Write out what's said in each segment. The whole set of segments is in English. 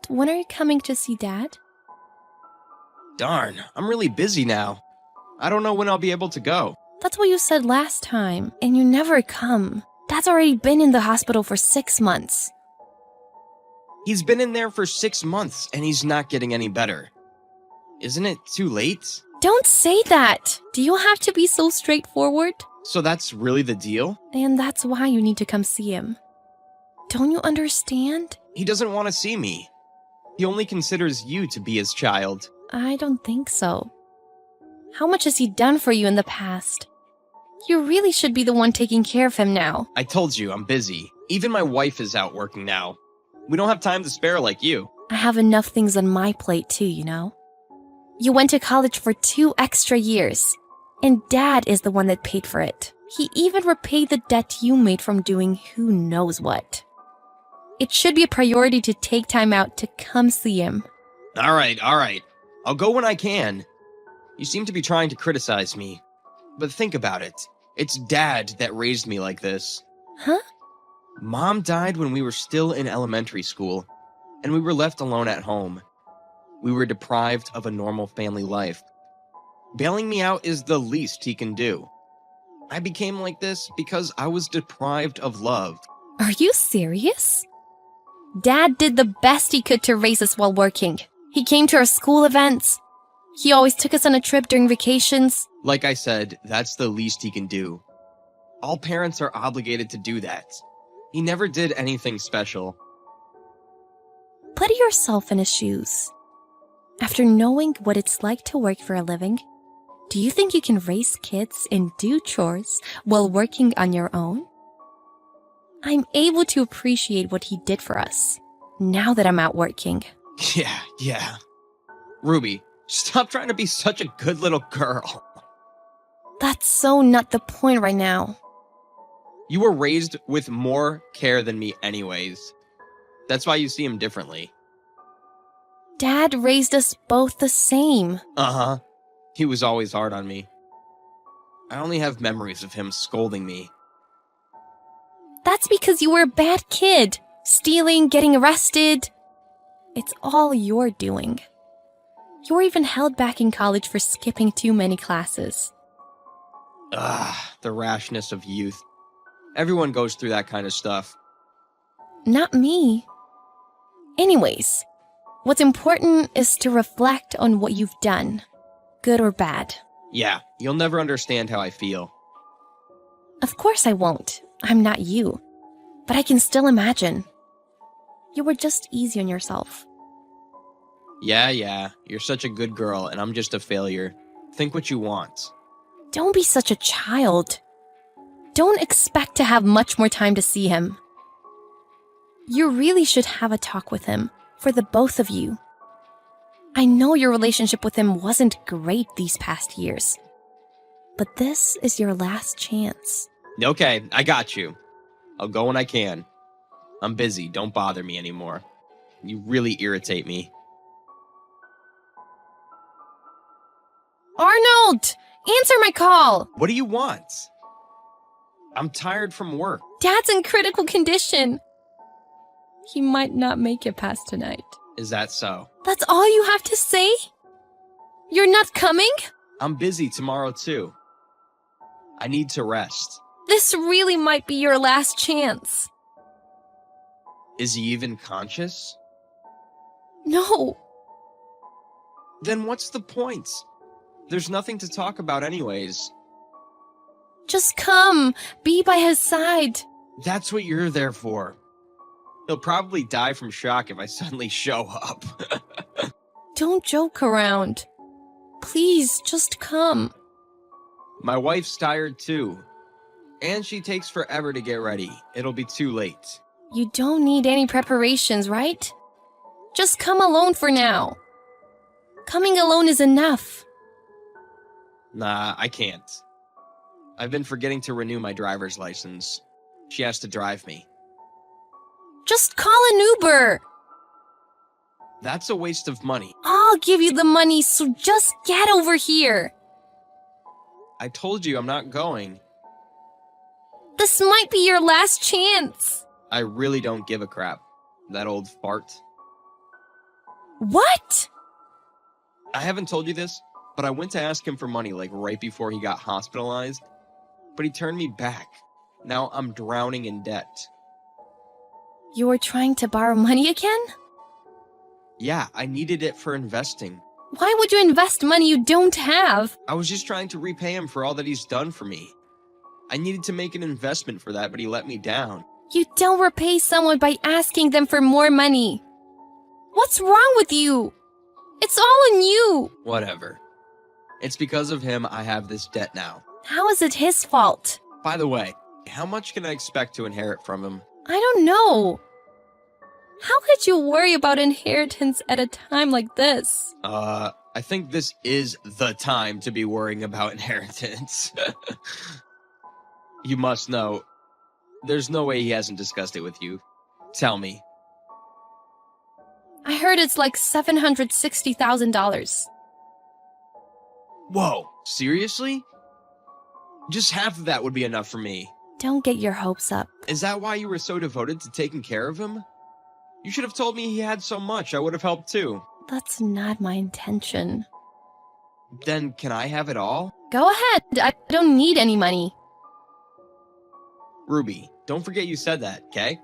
Arnold, when are you coming to see Dad? Darn, I'm really busy now. I don't know when I'll be able to go. That's what you said last time, and you never come. Dad's already been in the hospital for 6 months. He's been in there for 6 months and he's not getting any better. Isn't it too late? Don't say that! Do you have to be so straightforward? So that's really the deal? And that's why you need to come see him. Don't you understand? He doesn't want to see me. He only considers you to be his child. I don't think so. How much has he done for you in the past? You really should be the one taking care of him now. I told you, I'm busy. Even my wife is out working now. We don't have time to spare like you. I have enough things on my plate too, you know? You went to college for 2 extra years, and Dad is the one that paid for it. He even repaid the debt you made from doing who knows what. It should be a priority to take time out to come see him. All right. I'll go when I can. You seem to be trying to criticize me. But think about it. It's Dad that raised me like this. Huh? Mom died when we were still in elementary school, and we were left alone at home. We were deprived of a normal family life. Bailing me out is the least he can do. I became like this because I was deprived of love. Are you serious? Dad did the best he could to raise us while working. He came to our school events. He always took us on a trip during vacations. Like I said, that's the least he can do. All parents are obligated to do that. He never did anything special. Put yourself in his shoes. After knowing what it's like to work for a living, do you think you can raise kids and do chores while working on your own? I'm able to appreciate what he did for us, now that I'm out working. Yeah. Ruby, stop trying to be such a good little girl. That's so not the point right now. You were raised with more care than me anyways. That's why you see him differently. Dad raised us both the same. Uh-huh. He was always hard on me. I only have memories of him scolding me. That's because you were a bad kid. Stealing, getting arrested. It's all you're doing. You were even held back in college for skipping too many classes. The rashness of youth. Everyone goes through that kind of stuff. Not me. Anyways, what's important is to reflect on what you've done, good or bad. Yeah, you'll never understand how I feel. Of course I won't. I'm not you. But I can still imagine. You were just easy on yourself. Yeah, you're such a good girl and I'm just a failure. Think what you want. Don't be such a child. Don't expect to have much more time to see him. You really should have a talk with him, for the both of you. I know your relationship with him wasn't great these past years, but this is your last chance. Okay, I got you. I'll go when I can. I'm busy, don't bother me anymore. You really irritate me. Arnold! Answer my call! What do you want? I'm tired from work. Dad's in critical condition. He might not make it past tonight. Is that so? That's all you have to say? You're not coming? I'm busy tomorrow too. I need to rest. This really might be your last chance. Is he even conscious? No. Then what's the point? There's nothing to talk about anyways. Just come. Be by his side. That's what you're there for. He'll probably die from shock if I suddenly show up. Don't joke around. Please, just come. My wife's tired too. And she takes forever to get ready. It'll be too late. You don't need any preparations, right? Just come alone for now. Coming alone is enough. Nah, I can't. I've been forgetting to renew my driver's license. She has to drive me. Just call an Uber. That's a waste of money. I'll give you the money, so just get over here. I told you I'm not going. This might be your last chance. I really don't give a crap. That old fart. What? I haven't told you this, but I went to ask him for money like right before he got hospitalized, but he turned me back. Now I'm drowning in debt. You were trying to borrow money again? Yeah, I needed it for investing. Why would you invest money you don't have? I was just trying to repay him for all that he's done for me. I needed to make an investment for that, but he let me down. You don't repay someone by asking them for more money. What's wrong with you? It's all on you. Whatever. It's because of him I have this debt now. How is it his fault? By the way, how much can I expect to inherit from him? I don't know. How could you worry about inheritance at a time like this? I think this is the time to be worrying about inheritance. You must know, there's no way he hasn't discussed it with you. Tell me. I heard it's like $760,000. Whoa, seriously? Just half of that would be enough for me. Don't get your hopes up. Is that why you were so devoted to taking care of him? You should have told me he had so much. I would have helped too. That's not my intention. Then can I have it all? Go ahead. I don't need any money. Ruby, don't forget you said that, okay?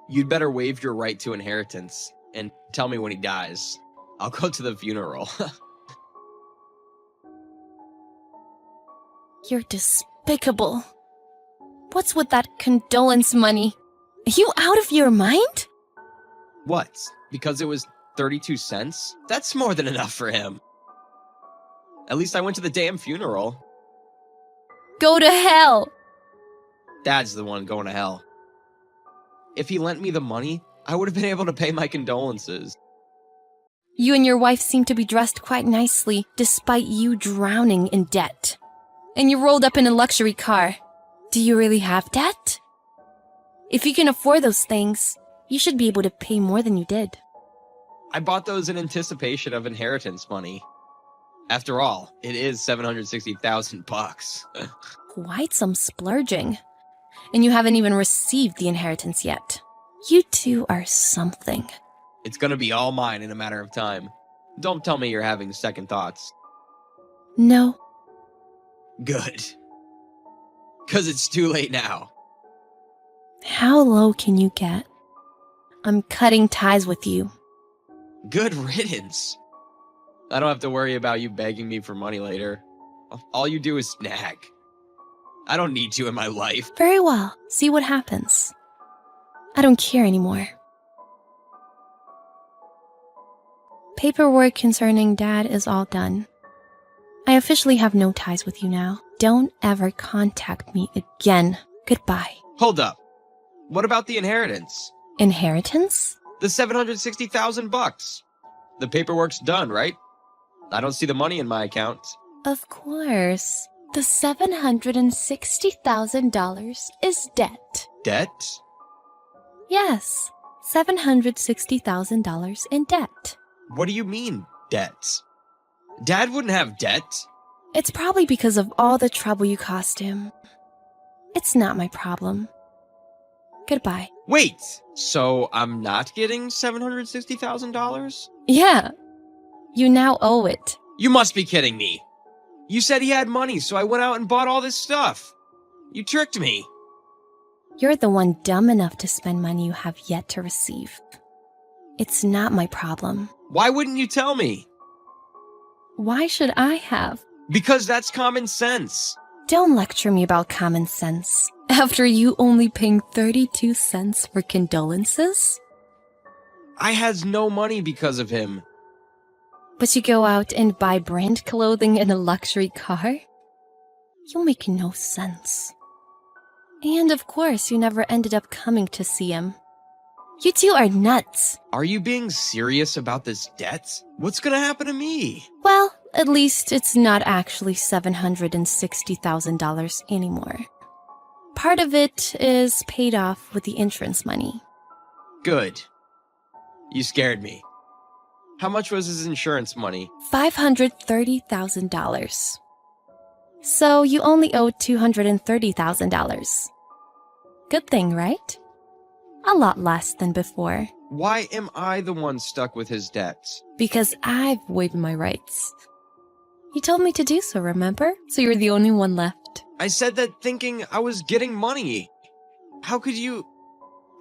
You'd better waive your right to inheritance and tell me when he dies. I'll go to the funeral. You're despicable. What's with that condolence money? Are you out of your mind? What? Because it was 32 cents? That's more than enough for him. At least I went to the damn funeral. Go to hell. Dad's the one going to hell. If he lent me the money, I would have been able to pay my condolences. You and your wife seem to be dressed quite nicely, despite you drowning in debt. And you rolled up in a luxury car. Do you really have debt? If you can afford those things, you should be able to pay more than you did. I bought those in anticipation of inheritance money. After all, it is $760,000. Quite some splurging. And you haven't even received the inheritance yet. You two are something. It's gonna be all mine in a matter of time. Don't tell me you're having second thoughts. No. Good. 'Cause it's too late now. How low can you get? I'm cutting ties with you. Good riddance. I don't have to worry about you begging me for money later. All you do is nag. I don't need you in my life. Very well. See what happens. I don't care anymore. Paperwork concerning Dad is all done. I officially have no ties with you now. Don't ever contact me again. Goodbye. Hold up. What about the inheritance? Inheritance? The $760,000. The paperwork's done, right? I don't see the money in my account. Of course. The $760,000 is debt. Debt? Yes, $760,000 in debt. What do you mean, debt? Dad wouldn't have debt. It's probably because of all the trouble you caused him. It's not my problem. Goodbye. Wait, so I'm not getting $760,000? Yeah, you now owe it. You must be kidding me. You said he had money, so I went out and bought all this stuff. You tricked me. You're the one dumb enough to spend money you have yet to receive. It's not my problem. Why wouldn't you tell me? Why should I have? Because that's common sense. Don't lecture me about common sense. After you only paying 32 cents for condolences? I has no money because of him. But you go out and buy brand clothing in a luxury car? You make no sense. And of course, you never ended up coming to see him. You two are nuts. Are you being serious about this debt? What's gonna happen to me? Well, at least it's not actually $760,000 anymore. Part of it is paid off with the insurance money. Good. You scared me. How much was his insurance money? $530,000. So you only owe $230,000. Good thing, right? A lot less than before. Why am I the one stuck with his debts? Because I've waived my rights. You told me to do so, remember? So you're the only one left. I said that thinking I was getting money. How could you?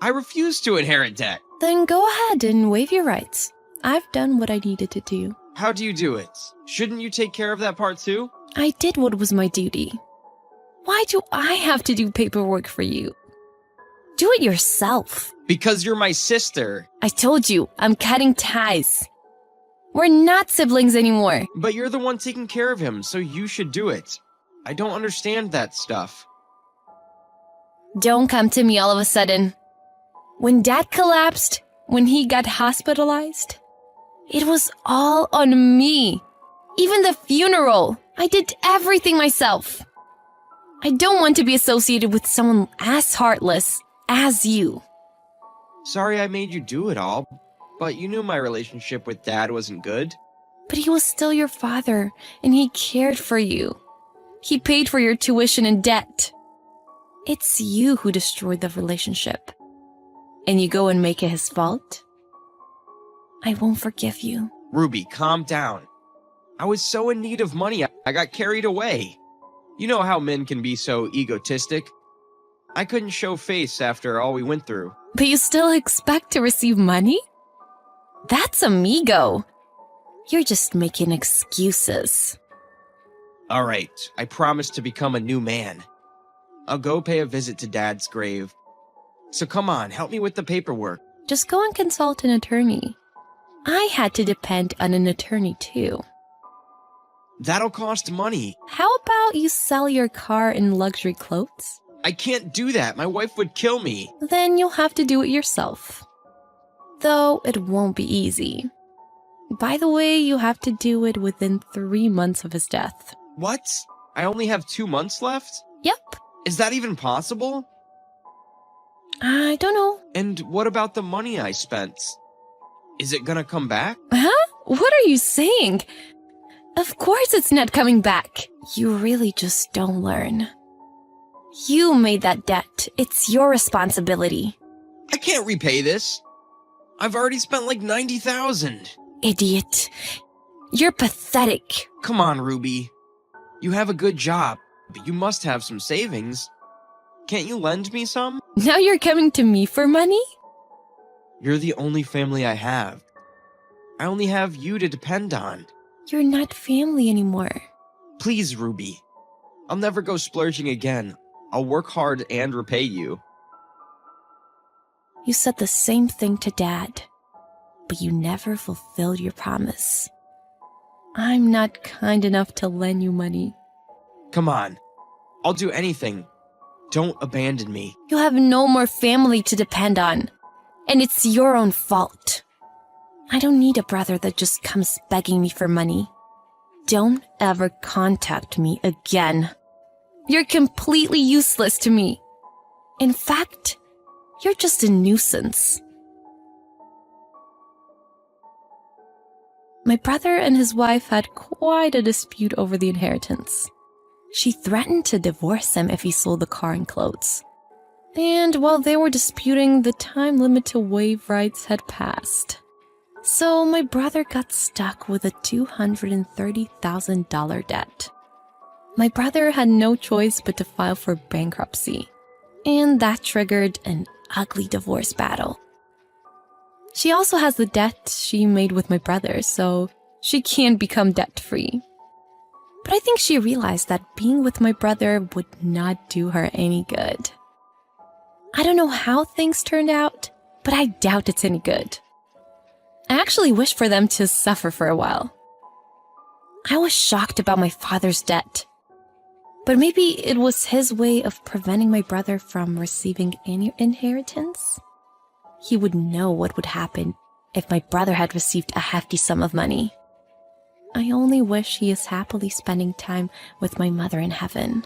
I refuse to inherit debt. Then go ahead and waive your rights. I've done what I needed to do. How do you do it? Shouldn't you take care of that part too? I did what was my duty. Why do I have to do paperwork for you? Do it yourself. Because you're my sister. I told you, I'm cutting ties. We're not siblings anymore. But you're the one taking care of him, so you should do it. I don't understand that stuff. Don't come to me all of a sudden. When Dad collapsed, when he got hospitalized, it was all on me. Even the funeral. I did everything myself. I don't want to be associated with someone as heartless as you. Sorry I made you do it all, but you knew my relationship with Dad wasn't good. But he was still your father, and he cared for you. He paid for your tuition and debt. It's you who destroyed the relationship. And you go and make it his fault? I won't forgive you. Ruby, calm down. I was so in need of money, I got carried away. You know how men can be so egotistic. I couldn't show face after all we went through. But you still expect to receive money? That's amigo. You're just making excuses. All right, I promise to become a new man. I'll go pay a visit to Dad's grave. So come on, help me with the paperwork. Just go and consult an attorney. I had to depend on an attorney too. That'll cost money. How about you sell your car and luxury clothes? I can't do that. My wife would kill me. Then you'll have to do it yourself. Though it won't be easy. By the way, you have to do it within 3 months of his death. What? I only have 2 months left? Yep. Is that even possible? I don't know. And what about the money I spent? Is it gonna come back? Huh? What are you saying? Of course it's not coming back. You really just don't learn. You made that debt. It's your responsibility. I can't repay this. I've already spent like 90,000. Idiot. You're pathetic. Come on, Ruby. You have a good job, but you must have some savings. Can't you lend me some? Now you're coming to me for money? You're the only family I have. I only have you to depend on. You're not family anymore. Please, Ruby. I'll never go splurging again. I'll work hard and repay you. You said the same thing to Dad, but you never fulfilled your promise. I'm not kind enough to lend you money. Come on. I'll do anything. Don't abandon me. You have no more family to depend on, and it's your own fault. I don't need a brother that just comes begging me for money. Don't ever contact me again. You're completely useless to me. In fact, you're just a nuisance. My brother and his wife had quite a dispute over the inheritance. She threatened to divorce him if he sold the car and clothes. And while they were disputing, the time limit to waive rights had passed. So my brother got stuck with a $230,000 debt. My brother had no choice but to file for bankruptcy, and that triggered an ugly divorce battle. She also has the debt she made with my brother, so she can't become debt-free. But I think she realized that being with my brother would not do her any good. I don't know how things turned out, but I doubt it's any good. I actually wish for them to suffer for a while. I was shocked about my father's debt. But maybe it was his way of preventing my brother from receiving any inheritance? He would know what would happen if my brother had received a hefty sum of money. I only wish he is happily spending time with my mother in heaven.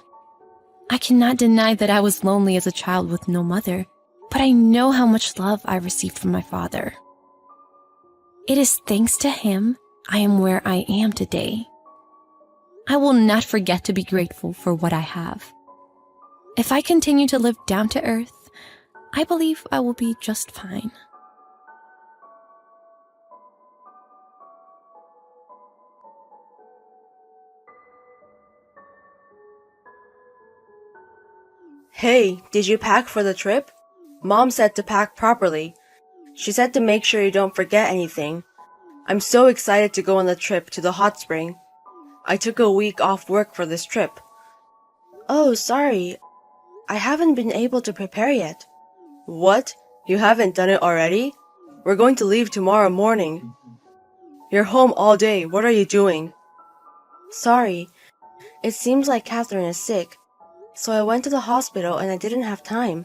I cannot deny that I was lonely as a child with no mother, but I know how much love I received from my father. It is thanks to him I am where I am today. I will not forget to be grateful for what I have. If I continue to live down to earth, I believe I will be just fine. Hey, did you pack for the trip? Mom said to pack properly. She said to make sure you don't forget anything. I'm so excited to go on the trip to the hot spring. I took a week off work for this trip. Oh, sorry. I haven't been able to prepare yet. What? You haven't done it already? We're going to leave tomorrow morning. You're home all day. What are you doing? Sorry. It seems like Catherine is sick. So I went to the hospital and I didn't have time.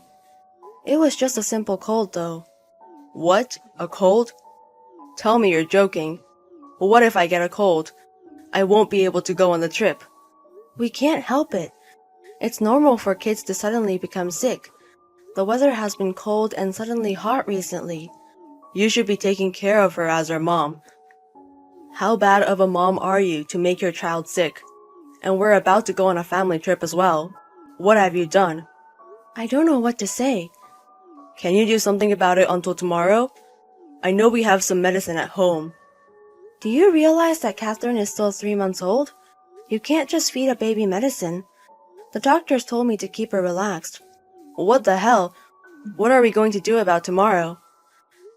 It was just a simple cold though. What? A cold? Tell me you're joking. What if I get a cold? I won't be able to go on the trip. We can't help it. It's normal for kids to suddenly become sick. The weather has been cold and suddenly hot recently. You should be taking care of her as her mom. How bad of a mom are you to make your child sick? And we're about to go on a family trip as well. What have you done? I don't know what to say. Can you do something about it until tomorrow? I know we have some medicine at home. Do you realize that Catherine is still 3 months old? You can't just feed a baby medicine. The doctors told me to keep her relaxed. What the hell? What are we going to do about tomorrow?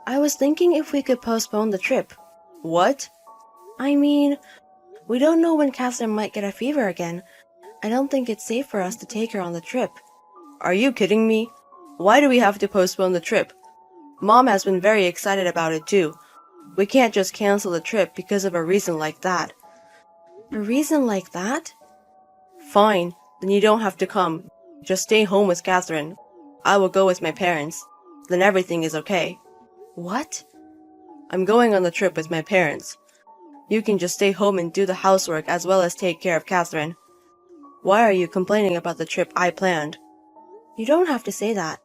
I was thinking if we could postpone the trip. What? I mean, we don't know when Catherine might get a fever again. I don't think it's safe for us to take her on the trip. Are you kidding me? Why do we have to postpone the trip? Mom has been very excited about it too. We can't just cancel the trip because of a reason like that. A reason like that? Fine, then you don't have to come. Just stay home with Catherine. I will go with my parents. Then everything is okay. What? I'm going on the trip with my parents. You can just stay home and do the housework as well as take care of Catherine. Why are you complaining about the trip I planned? You don't have to say that.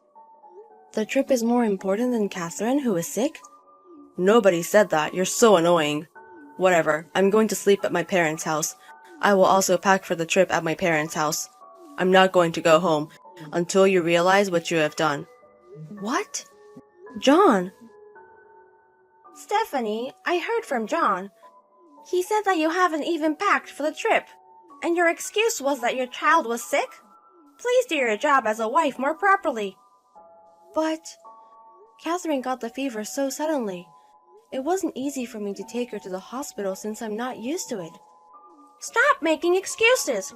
The trip is more important than Catherine, who is sick? Nobody said that. You're so annoying. Whatever. I'm going to sleep at my parents' house. I will also pack for the trip at my parents' house. I'm not going to go home until you realize what you have done. What? John! Stephanie, I heard from John. He said that you haven't even packed for the trip, and your excuse was that your child was sick? Please do your job as a wife more properly. But Catherine got the fever so suddenly. It wasn't easy for me to take her to the hospital since I'm not used to it. Stop making excuses.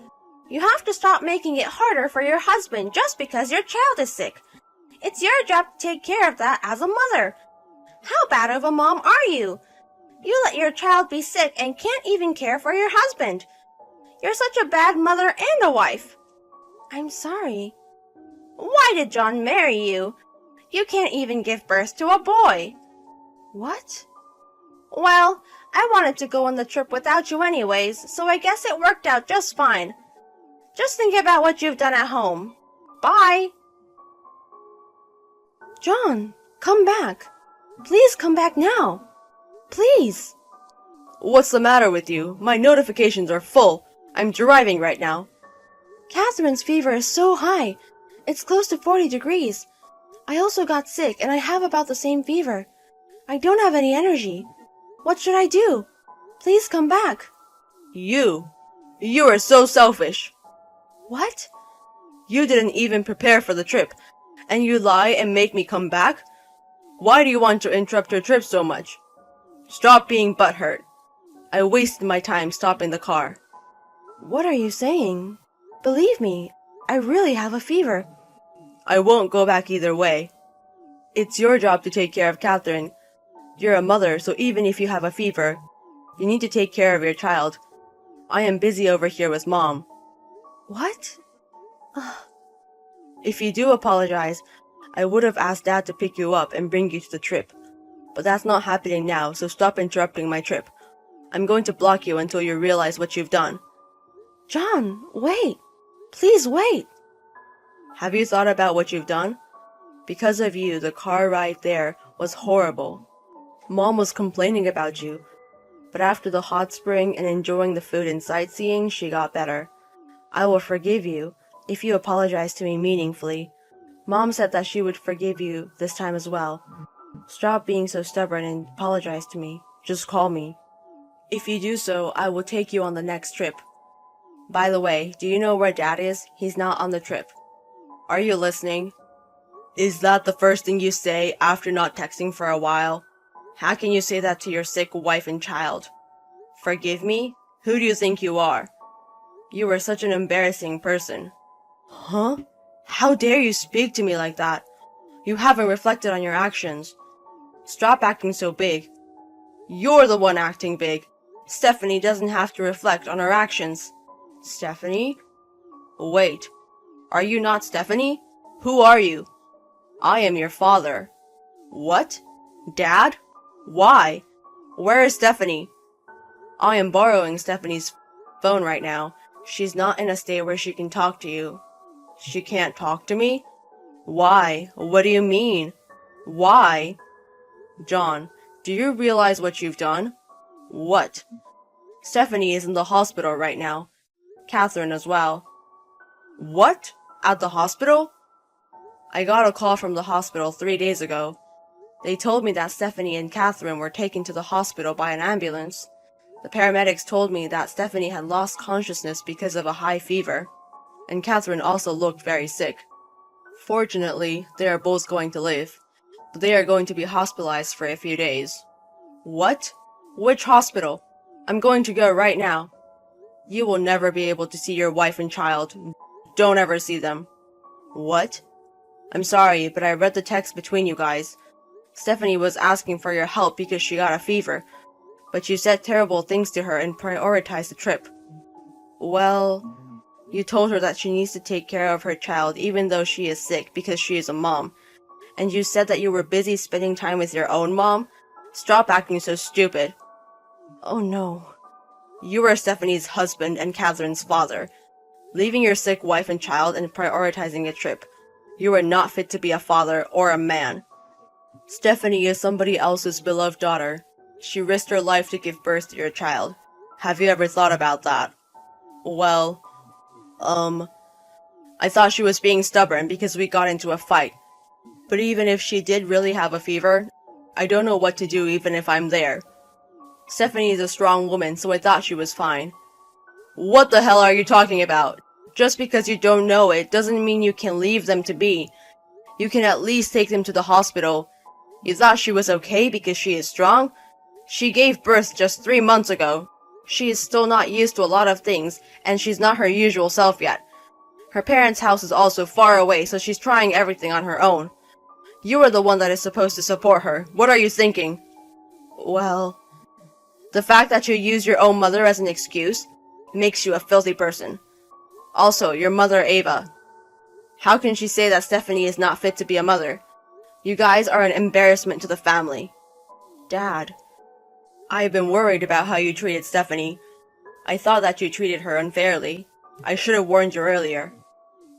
You have to stop making it harder for your husband just because your child is sick. It's your job to take care of that as a mother. How bad of a mom are you? You let your child be sick and can't even care for your husband. You're such a bad mother and a wife. I'm sorry. Why did John marry you? You can't even give birth to a boy. What? Well, I wanted to go on the trip without you anyways, so I guess it worked out just fine. Just think about what you've done at home. Bye. John, come back. Please come back now. Please. What's the matter with you? My notifications are full. I'm driving right now. Catherine's fever is so high. It's close to 40 degrees. I also got sick and I have about the same fever. I don't have any energy. What should I do? Please come back. You are so selfish. What? You didn't even prepare for the trip, and you lie and make me come back? Why do you want to interrupt your trip so much? Stop being butthurt. I wasted my time stopping the car. What are you saying? Believe me, I really have a fever. I won't go back either way. It's your job to take care of Catherine. You're a mother, so even if you have a fever, you need to take care of your child. I am busy over here with Mom. What? If you do apologize, I would have asked Dad to pick you up and bring you to the trip. But that's not happening now, so stop interrupting my trip. I'm going to block you until you realize what you've done. John, wait. Please wait. Have you thought about what you've done? Because of you, the car ride there was horrible. Mom was complaining about you, but after the hot spring and enjoying the food and sightseeing, she got better. I will forgive you if you apologize to me meaningfully. Mom said that she would forgive you this time as well. Stop being so stubborn and apologize to me. Just call me. If you do so, I will take you on the next trip. By the way, do you know where Dad is? He's not on the trip. Are you listening? Is that the first thing you say after not texting for a while? How can you say that to your sick wife and child? Forgive me? Who do you think you are? You are such an embarrassing person. Huh? How dare you speak to me like that? You haven't reflected on your actions. Stop acting so big. You're the one acting big. Stephanie doesn't have to reflect on her actions. Stephanie? Wait. Are you not Stephanie? Who are you? I am your father. What? Dad? Why? Where is Stephanie? I am borrowing Stephanie's phone right now. She's not in a state where she can talk to you. She can't talk to me? Why? What do you mean? Why? John, do you realize what you've done? What? Stephanie is in the hospital right now. Catherine as well. What? At the hospital? I got a call from the hospital 3 days ago. They told me that Stephanie and Catherine were taken to the hospital by an ambulance. The paramedics told me that Stephanie had lost consciousness because of a high fever, and Catherine also looked very sick. Fortunately, they are both going to live, but they are going to be hospitalized for a few days. What? Which hospital? I'm going to go right now. You will never be able to see your wife and child. Don't ever see them. What? I'm sorry, but I read the text between you guys. Stephanie was asking for your help because she got a fever, but you said terrible things to her and prioritized the trip. Well, you told her that she needs to take care of her child even though she is sick because she is a mom. And you said that you were busy spending time with your own mom? Stop acting so stupid. Oh no. You are Stephanie's husband and Catherine's father, leaving your sick wife and child and prioritizing a trip. You are not fit to be a father or a man. Stephanie is somebody else's beloved daughter. She risked her life to give birth to your child. Have you ever thought about that? Well, I thought she was being stubborn because we got into a fight. But even if she did really have a fever, I don't know what to do even if I'm there. Stephanie is a strong woman, so I thought she was fine. What the hell are you talking about? Just because you don't know it doesn't mean you can leave them to be. You can at least take them to the hospital. You thought she was okay because she is strong? She gave birth just 3 months ago. She is still not used to a lot of things, and she's not her usual self yet. Her parents' house is also far away, so she's trying everything on her own. You are the one that is supposed to support her. What are you thinking? Well, the fact that you use your own mother as an excuse makes you a filthy person. Also, your mother, Ava. How can she say that Stephanie is not fit to be a mother? You guys are an embarrassment to the family. Dad, I have been worried about how you treated Stephanie. I thought that you treated her unfairly. I should have warned you earlier.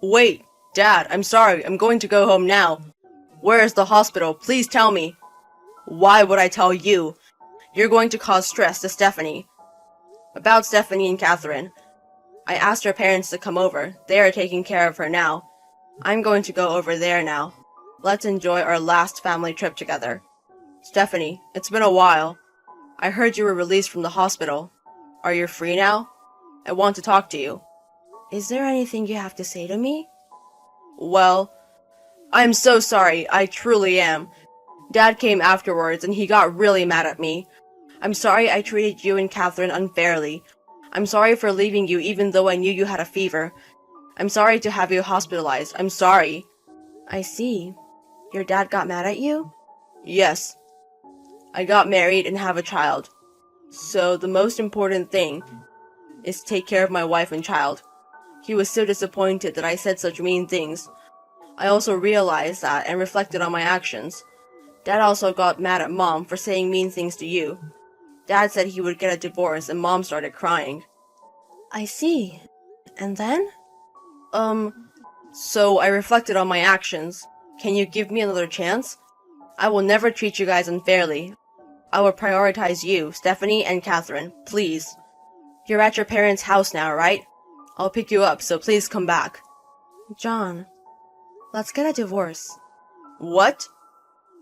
Wait, Dad, I'm sorry. I'm going to go home now. Where is the hospital? Please tell me. Why would I tell you? You're going to cause stress to Stephanie. About Stephanie and Catherine. I asked her parents to come over. They are taking care of her now. I'm going to go over there now. Let's enjoy our last family trip together. Stephanie, it's been a while. I heard you were released from the hospital. Are you free now? I want to talk to you. Is there anything you have to say to me? Well, I'm so sorry. I truly am. Dad came afterwards and he got really mad at me. I'm sorry I treated you and Catherine unfairly. I'm sorry for leaving you even though I knew you had a fever. I'm sorry to have you hospitalized. I'm sorry. I see. Your dad got mad at you? Yes. I got married and have a child. So the most important thing is to take care of my wife and child. He was so disappointed that I said such mean things. I also realized that and reflected on my actions. Dad also got mad at Mom for saying mean things to you. Dad said he would get a divorce and Mom started crying. I see. And then? So I reflected on my actions. Can you give me another chance? I will never treat you guys unfairly. I will prioritize you, Stephanie and Catherine, please. You're at your parents' house now, right? I'll pick you up, so please come back. John, let's get a divorce. What?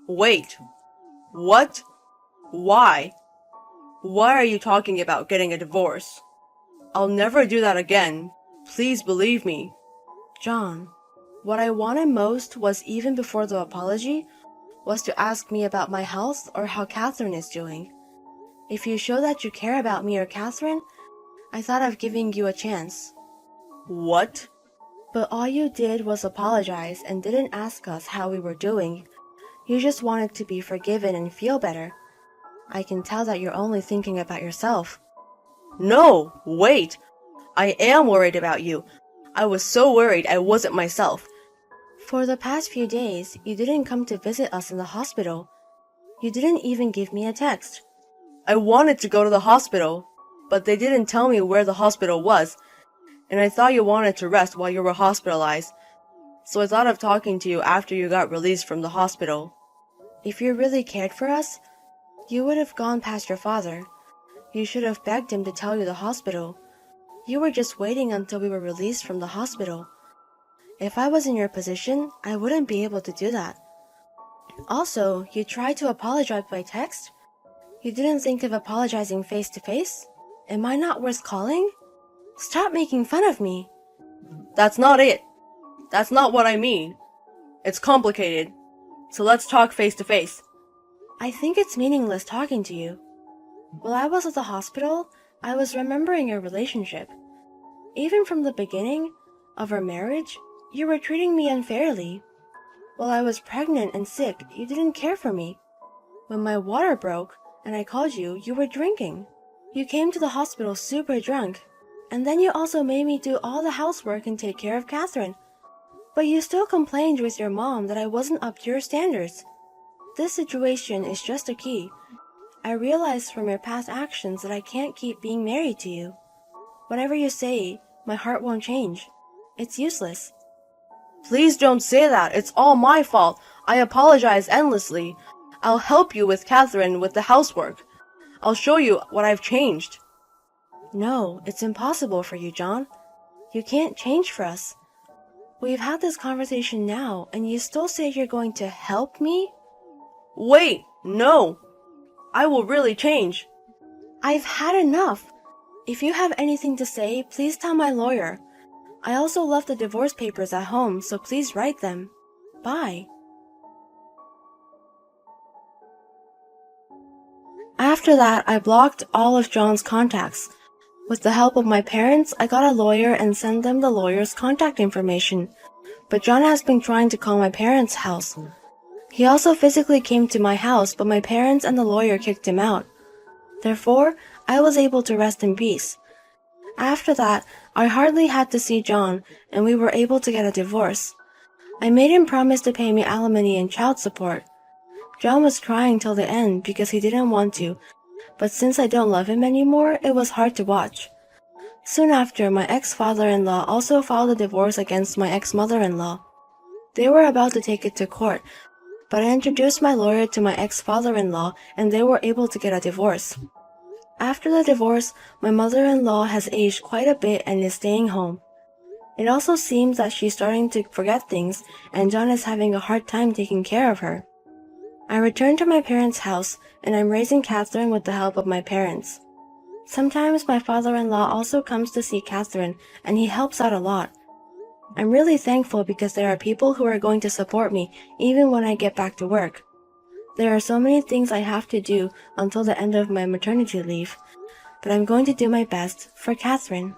Wait. What? Why? Why are you talking about getting a divorce? I'll never do that again. Please believe me. John, What I wanted most was, even before the apology, was to ask me about my health or how Catherine is doing. If you show that you care about me or Catherine, I thought of giving you a chance. What? But all you did was apologize and didn't ask us how we were doing. You just wanted to be forgiven and feel better. I can tell that you're only thinking about yourself. No, wait! I am worried about you. I was so worried I wasn't myself. For the past few days, you didn't come to visit us in the hospital. You didn't even give me a text. I wanted to go to the hospital, but they didn't tell me where the hospital was, and I thought you wanted to rest while you were hospitalized, so I thought of talking to you after you got released from the hospital. If you really cared for us, you would have gone past your father. You should have begged him to tell you the hospital. You were just waiting until we were released from the hospital. If I was in your position, I wouldn't be able to do that. Also, you tried to apologize by text? You didn't think of apologizing face to face? Am I not worth calling? Stop making fun of me. That's not it. That's not what I mean. It's complicated. So let's talk face to face. I think it's meaningless talking to you. While I was at the hospital, I was remembering your relationship. Even from the beginning of our marriage, you were treating me unfairly. While I was pregnant and sick, you didn't care for me. When my water broke and I called you, you were drinking. You came to the hospital super drunk. And then you also made me do all the housework and take care of Catherine. But you still complained with your mom that I wasn't up to your standards. This situation is just a key. I realized from your past actions that I can't keep being married to you. Whatever you say, my heart won't change. It's useless. Please don't say that. It's all my fault. I apologize endlessly. I'll help you with Catherine with the housework. I'll show you what I've changed. No, it's impossible for you, John. You can't change for us. We've had this conversation now, and you still say you're going to help me? Wait, no. I will really change. I've had enough. If you have anything to say, please tell my lawyer. I also left the divorce papers at home, so please write them. Bye. After that, I blocked all of John's contacts. With the help of my parents, I got a lawyer and sent them the lawyer's contact information. But John has been trying to call my parents' house. He also physically came to my house, but my parents and the lawyer kicked him out. Therefore, I was able to rest in peace. After that, I hardly had to see John, and we were able to get a divorce. I made him promise to pay me alimony and child support. John was crying till the end because he didn't want to, but since I don't love him anymore, it was hard to watch. Soon after, my ex-father-in-law also filed a divorce against my ex-mother-in-law. They were about to take it to court, but I introduced my lawyer to my ex-father-in-law and they were able to get a divorce. After the divorce, my mother-in-law has aged quite a bit and is staying home. It also seems that she's starting to forget things and John is having a hard time taking care of her. I returned to my parents' house and I'm raising Catherine with the help of my parents. Sometimes my father-in-law also comes to see Catherine and he helps out a lot. I'm really thankful because there are people who are going to support me even when I get back to work. There are so many things I have to do until the end of my maternity leave, but I'm going to do my best for Catherine.